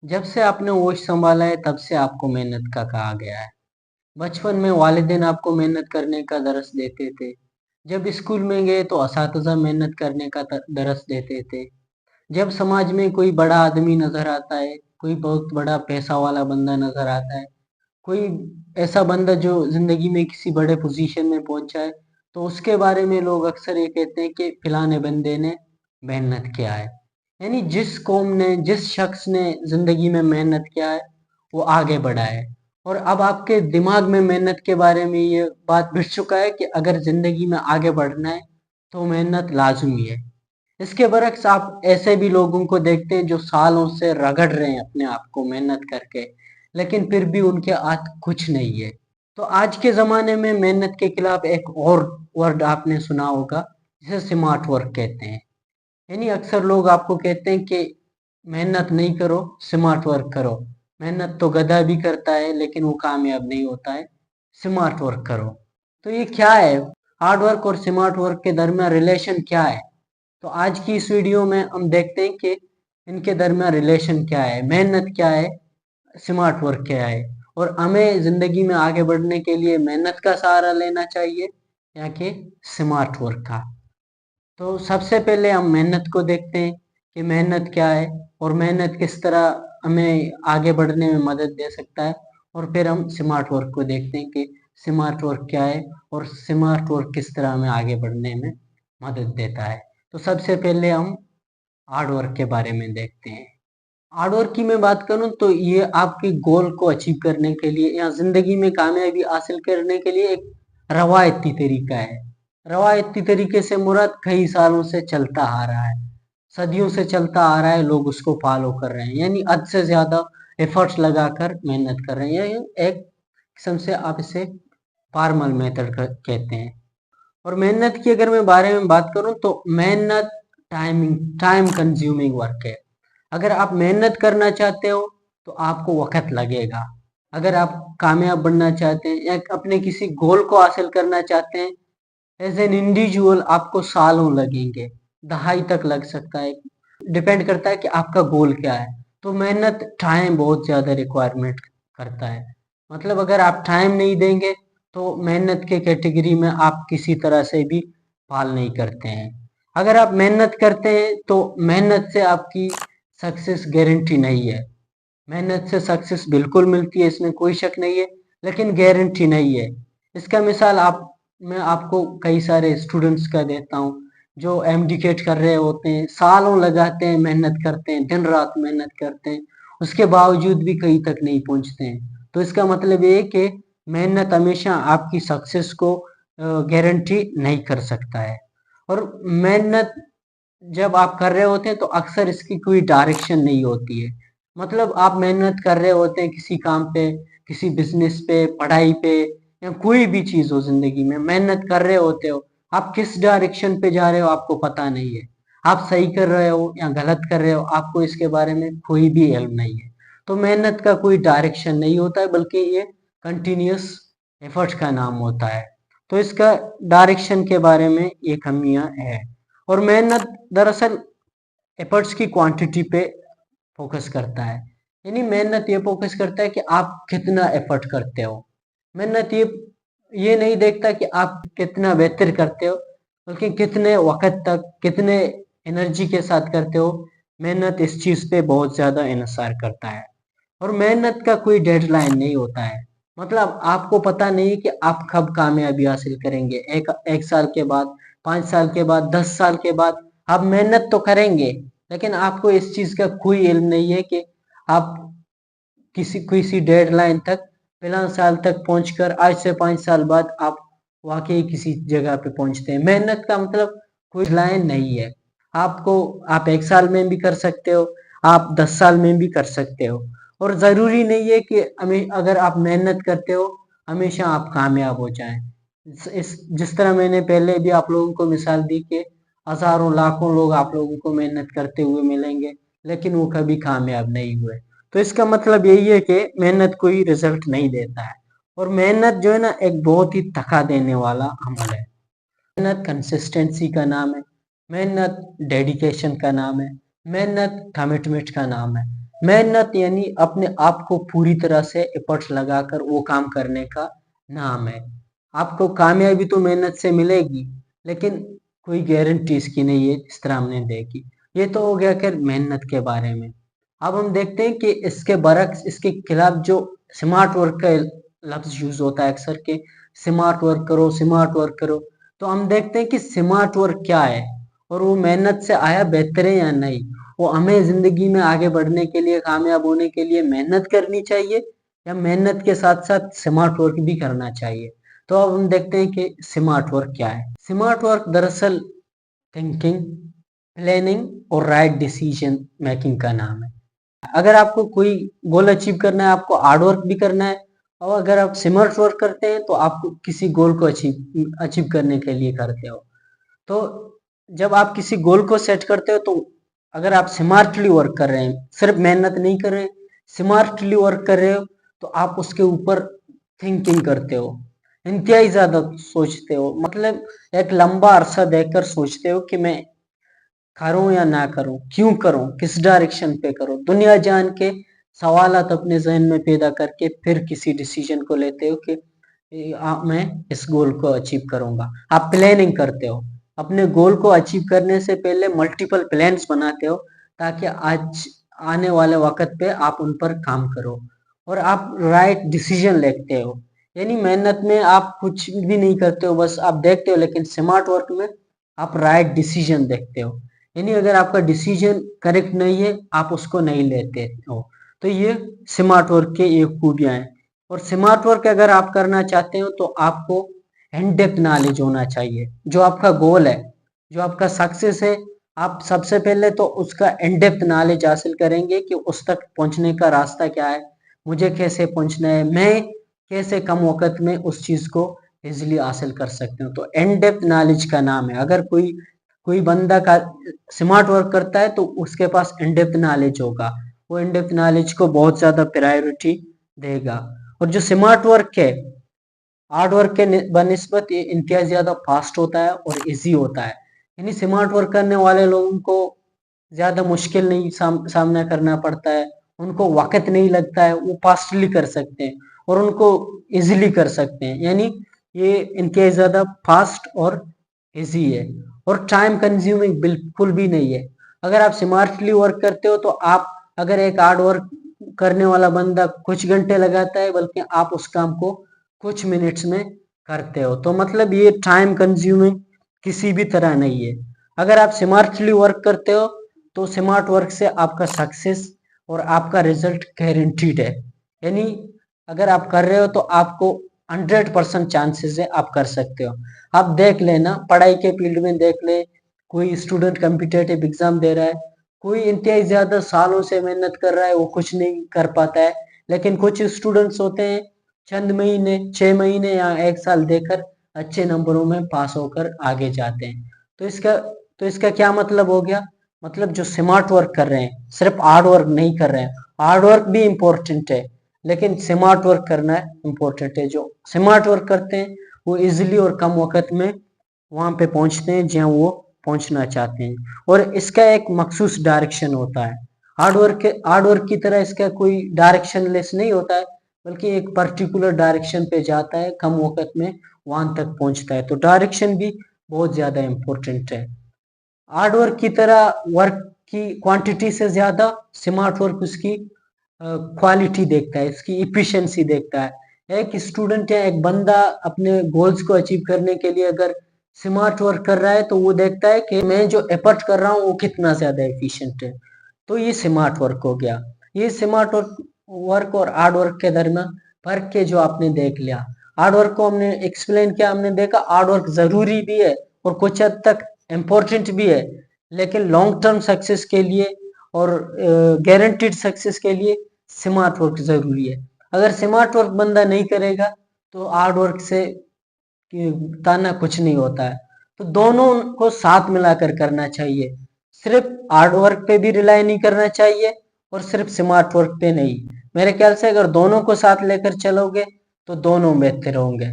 जब से आपने होश संभाला है तब से आपको मेहनत का कहा गया है। बचपन में वालिदैन आपको मेहनत करने का दरस देते थे। जब स्कूल में गए तो असातिज़ा मेहनत करने का दरस देते थे। जब समाज में कोई बड़ा आदमी नजर आता है, कोई बहुत बड़ा पैसा वाला बंदा नजर आता है, कोई ऐसा बंदा जो जिंदगी में किसी बड़े पोजीशन में पहुंचा है, तो उसके बारे में लोग अक्सर ये कहते हैं कि फिलाने बंदे ने मेहनत किया है। यानी जिस कौम ने, जिस शख्स ने जिंदगी में मेहनत किया है, वो आगे बढ़ा है। और अब आपके दिमाग में मेहनत के बारे में ये बात बिठ चुका है कि अगर जिंदगी में आगे बढ़ना है तो मेहनत लाजमी है। इसके बरक्स आप ऐसे भी लोगों को देखते हैं जो सालों से रगड़ रहे हैं अपने आप को मेहनत करके, लेकिन फिर भी उनके हाथ कुछ नहीं है। तो आज के ज़माने में मेहनत के खिलाफ एक और वर्ड आपने सुना होगा, जिसे स्मार्ट वर्क कहते हैं। यानी अक्सर लोग आपको कहते हैं कि मेहनत नहीं करो, स्मार्ट वर्क करो। मेहनत तो गधा भी करता है लेकिन वो कामयाब नहीं होता है, स्मार्ट वर्क करो। तो ये क्या है? हार्ड वर्क और स्मार्ट वर्क के दरमियान रिलेशन क्या है? तो आज की इस वीडियो में हम देखते हैं कि इनके दरमियान रिलेशन क्या है, मेहनत क्या है, स्मार्ट वर्क क्या है, और हमें जिंदगी में आगे बढ़ने के लिए मेहनत का सहारा लेना चाहिए या कि स्मार्ट वर्क का। तो सबसे पहले हम मेहनत को देखते हैं कि मेहनत क्या है और मेहनत किस तरह हमें आगे बढ़ने में मदद दे सकता है, और फिर हम स्मार्ट वर्क को देखते हैं कि स्मार्ट वर्क क्या है और स्मार्ट वर्क किस तरह हमें आगे बढ़ने में मदद देता है। तो सबसे पहले हम हार्ड वर्क के बारे में देखते हैं। हार्ड वर्क की मैं बात करूं तो ये आपके गोल को अचीव करने के लिए या जिंदगी में कामयाबी हासिल करने के लिए एक रवायती तरीका है। रवायती तरीके से मुराद कई सालों से चलता आ रहा है, सदियों से चलता आ रहा है, लोग उसको फॉलो कर रहे हैं, यानी हद से ज्यादा एफर्ट्स लगाकर मेहनत कर रहे हैं। ये एक किस्म से आप इसे फॉर्मल मेथड कहते हैं। और मेहनत की अगर मैं बारे में बात करूं तो मेहनत टाइम कंज्यूमिंग वर्क है। अगर आप मेहनत करना चाहते हो तो आपको वक्त लगेगा। अगर आप कामयाब बनना चाहते हैं या अपने किसी गोल को हासिल करना चाहते हैं, एज एन इंडिविजुअल आपको सालों लगेंगे, दहाई तक लग सकता है। डिपेंड करता है कि आपका गोल क्या है। तो मेहनत टाइम बहुत ज्यादा रिक्वायरमेंट करता है। मतलब अगर आप टाइम नहीं देंगे तो मेहनत के कैटेगरी में आप किसी तरह से भी पाल नहीं करते हैं। अगर आप मेहनत करते हैं तो मेहनत से आपकी सक्सेस गारंटी नहीं है। मेहनत से सक्सेस बिल्कुल मिलती है, इसमें कोई शक नहीं है, लेकिन गारंटी नहीं है। इसका मिसाल आप मैं आपको कई सारे स्टूडेंट्स का देता हूँ जो एमडीकेट कर रहे होते हैं, सालों लगाते हैं, मेहनत करते हैं, दिन रात मेहनत करते हैं, उसके बावजूद भी कहीं तक नहीं पहुंचते हैं। तो इसका मतलब ये है कि मेहनत हमेशा आपकी सक्सेस को गारंटी नहीं कर सकता है। और मेहनत जब आप कर रहे होते हैं तो अक्सर इसकी कोई डायरेक्शन नहीं होती है। मतलब आप मेहनत कर रहे होते हैं किसी काम पे, किसी बिजनेस पे, पढ़ाई पे, या कोई भी चीज हो जिंदगी में मेहनत कर रहे होते हो, आप किस डायरेक्शन पे जा रहे हो आपको पता नहीं है। आप सही कर रहे हो या गलत कर रहे हो आपको इसके बारे में कोई भी इल्म नहीं है। तो मेहनत का कोई डायरेक्शन नहीं होता है, बल्कि ये कंटिन्यूस एफर्ट्स का नाम होता है। तो इसका डायरेक्शन के बारे में ये कमियां है। और मेहनत दरअसल एफर्ट्स की क्वांटिटी पे फोकस करता है। यानी मेहनत ये फोकस करता है कि आप कितना एफर्ट करते हो। मेहनत ये नहीं देखता कि आप कितना बेहतर करते हो, बल्कि कितने वक्त तक, कितने एनर्जी के साथ करते हो। मेहनत इस चीज पे बहुत ज्यादा इन्हिसार करता है। और मेहनत का कोई डेडलाइन नहीं होता है। मतलब आपको पता नहीं कि आप कब कामयाबी हासिल करेंगे, एक साल के बाद, 5 साल के बाद, 10 साल के बाद। आप मेहनत तो करेंगे, लेकिन आपको इस चीज का कोई इल्म नहीं है कि आप किसी किसी डेडलाइन तक, फिलहाल साल तक पहुंचकर आज से 5 साल बाद आप वाकई किसी जगह पे पहुंचते हैं। मेहनत का मतलब कोई लाइन नहीं है। आप 1 साल में भी कर सकते हो, आप 10 साल में भी कर सकते हो। और जरूरी नहीं है कि हमें, अगर आप मेहनत करते हो हमेशा आप कामयाब हो जाएं। जिस तरह मैंने पहले भी आप लोगों को मिसाल दी कि हजारों लाखों लोग आप लोगों को मेहनत करते हुए मिलेंगे, लेकिन वो कभी कामयाब नहीं हुए। तो इसका मतलब यही है कि मेहनत कोई रिजल्ट नहीं देता है। और मेहनत जो है ना, एक बहुत ही थका देने वाला अमल है। मेहनत कंसिस्टेंसी का नाम है, मेहनत डेडिकेशन का नाम है, मेहनत कमिटमेंट का नाम है। मेहनत यानी अपने आप को पूरी तरह से एफर्ट्स लगाकर वो काम करने का नाम है। आपको कामयाबी तो मेहनत से मिलेगी, लेकिन कोई गारंटी इसकी नहीं है इस तरह हमने देखी। ये तो हो गया कि मेहनत के बारे में। अब हम देखते हैं कि इसके बरक्स, इसके खिलाफ जो स्मार्ट वर्क का लफ्ज यूज होता है अक्सर के, स्मार्ट वर्क करो, स्मार्ट वर्क करो। तो हम देखते हैं कि स्मार्ट वर्क क्या है और वो मेहनत से आया बेहतर है या नहीं। वो हमें जिंदगी में आगे बढ़ने के लिए, कामयाब होने के लिए मेहनत करनी चाहिए, या मेहनत के साथ साथ स्मार्ट वर्क भी करना चाहिए। तो अब हम देखते हैं कि स्मार्ट वर्क क्या है। स्मार्ट वर्क दरअसल थिंकिंग, प्लानिंग और राइट डिसीजन मेकिंग का नाम है। अगर आपको कोई गोल अचीव करना है, आपको हार्ड वर्क भी करना है, और अगर आप स्मार्ट वर्क करते हैं तो आपको किसी गोल को अचीव अचीव करने के लिए करते हो। तो जब आप किसी गोल को सेट करते हो, तो अगर आप स्मार्टली वर्क कर रहे हैं, सिर्फ मेहनत नहीं कर रहे हैं, स्मार्टली वर्क कर रहे हो, तो आप उसके ऊपर थिंकिंग करते हो, इंतहाई ज्यादा सोचते हो। मतलब एक लंबा अरसा देखकर सोचते हो कि मैं करूं या ना करूं, क्यों करूं, किस डायरेक्शन पे करूं, दुनिया जान के सवालात अपने जहन में पैदा करके फिर किसी डिसीजन को लेते हो कि मैं इस गोल को अचीव करूंगा। आप प्लानिंग करते हो, अपने गोल को अचीव करने से पहले मल्टीपल प्लान्स बनाते हो, ताकि आज आने वाले वक्त पे आप उन पर काम करो, और आप राइट डिसीजन लेते हो। यानी मेहनत में आप कुछ भी नहीं करते हो, बस आप देखते हो, लेकिन स्मार्ट वर्क में आप राइट डिसीजन देखते हो। यानी अगर आपका डिसीजन करेक्ट नहीं है, आप उसको नहीं लेते हो। तो ये स्मार्ट वर्क के ये खूबियां हैं। और स्मार्ट वर्क अगर आप करना चाहते हो, तो आपको इन डेप्थ नॉलेज होना चाहिए। जो आपका गोल है, जो आपका सक्सेस है, आप सबसे पहले तो उसका इन डेप्थ नॉलेज हासिल करेंगे कि उस तक पहुंचने का रास्ता क्या है, मुझे कैसे पहुंचना है, मैं कैसे कम वक्त में उस चीज को इजिली हासिल कर सकते हो। तो इन डेप्थ नॉलेज का नाम है। अगर कोई कोई बंदा का स्मार्ट वर्क करता है, तो उसके पास इन डेप्थ नॉलेज होगा, वो इन डेप्थ नॉलेज को बहुत ज्यादा प्रायोरिटी देगा। और जो स्मार्ट वर्क है, हार्ड वर्क के बनिस्बत ये इंतहाई ज्यादा फास्ट होता है और इजी होता है। यानी स्मार्ट वर्क करने वाले लोगों को ज्यादा मुश्किल नहीं सामना करना पड़ता है, उनको वक्त नहीं लगता है, वो फास्टली कर सकते हैं और उनको इजीली कर सकते हैं। यानी ये इंतहाई ज्यादा फास्ट और इजी है, और टाइम कंज्यूमिंग बिल्कुल भी नहीं है। अगर आप स्मार्टली वर्क करते हो, तो आप, अगर एक हार्ड वर्क करने वाला बंदा कुछ घंटे लगाता है, बल्कि आप उस काम को कुछ मिनट्स में करते हो। तो मतलब ये टाइम कंज्यूमिंग किसी भी तरह नहीं है। अगर आप स्मार्टली वर्क करते हो, तो स्मार्ट वर्क से आपका सक्सेस और आपका रिजल्ट गारंटीड है। यानी अगर आप कर रहे हो, तो आपको 100% चांसेस है आप कर सकते हो। आप देख लेना, पढ़ाई के फील्ड में देख ले, कोई स्टूडेंट कम्पिटेटिव एग्जाम दे रहा है, कोई इंतहाई ज्यादा सालों से मेहनत कर रहा है, वो कुछ नहीं कर पाता है। लेकिन कुछ स्टूडेंट्स होते हैं, चंद महीने, 6 महीने या 1 साल देकर अच्छे नंबरों में पास होकर आगे जाते हैं। तो इसका क्या मतलब हो गया? मतलब जो स्मार्ट वर्क कर रहे हैं, सिर्फ हार्ड वर्क नहीं कर रहे हैं। हार्ड वर्क भी इम्पोर्टेंट है, लेकिन स्मार्ट वर्क करना इम्पोर्टेंट है। जो स्मार्ट वर्क करते हैं, वो इजिली और कम वक्त में वहां पे पहुंचते हैं जहां वो पहुंचना चाहते हैं, और इसका एक मखसूस डायरेक्शन होता है। हार्ड वर्क की तरह इसका कोई डायरेक्शन लेस नहीं होता है, बल्कि एक पर्टिकुलर डायरेक्शन पे जाता है, कम वक्त में वहां तक पहुंचता है। तो डायरेक्शन भी बहुत ज्यादा इम्पोर्टेंट है। हार्ड वर्क की तरह वर्क की क्वांटिटी से ज्यादा स्मार्ट वर्क उसकी क्वालिटी देखता है, इसकी इफिशिएंसी देखता है। एक स्टूडेंट या एक बंदा अपने गोल्स को अचीव करने के लिए अगर स्मार्ट वर्क कर रहा है, तो वो देखता है कि मैं जो एफर्ट कर रहा हूँ वो कितना ज्यादा एफिशिएंट है। तो ये स्मार्ट वर्क हो गया। ये स्मार्ट वर्क और हार्ड वर्क के दरमियान फर्क है जो आपने देख लिया। हार्ड वर्क को हमने एक्सप्लेन किया, हमने देखा हार्ड वर्क जरूरी भी है और कुछ हद तक इम्पोर्टेंट भी है, लेकिन लॉन्ग टर्म सक्सेस के लिए और गारंटीड सक्सेस के लिए स्मार्ट वर्क जरूरी है। अगर स्मार्ट वर्क बंदा नहीं करेगा, तो हार्ड वर्क से ताना कुछ नहीं होता है। तो दोनों को साथ मिलाकर करना चाहिए। सिर्फ हार्ड वर्क पे भी रिलाई नहीं करना चाहिए, और सिर्फ स्मार्ट वर्क पे नहीं। मेरे ख्याल से अगर दोनों को साथ लेकर चलोगे, तो दोनों बेहतर होंगे।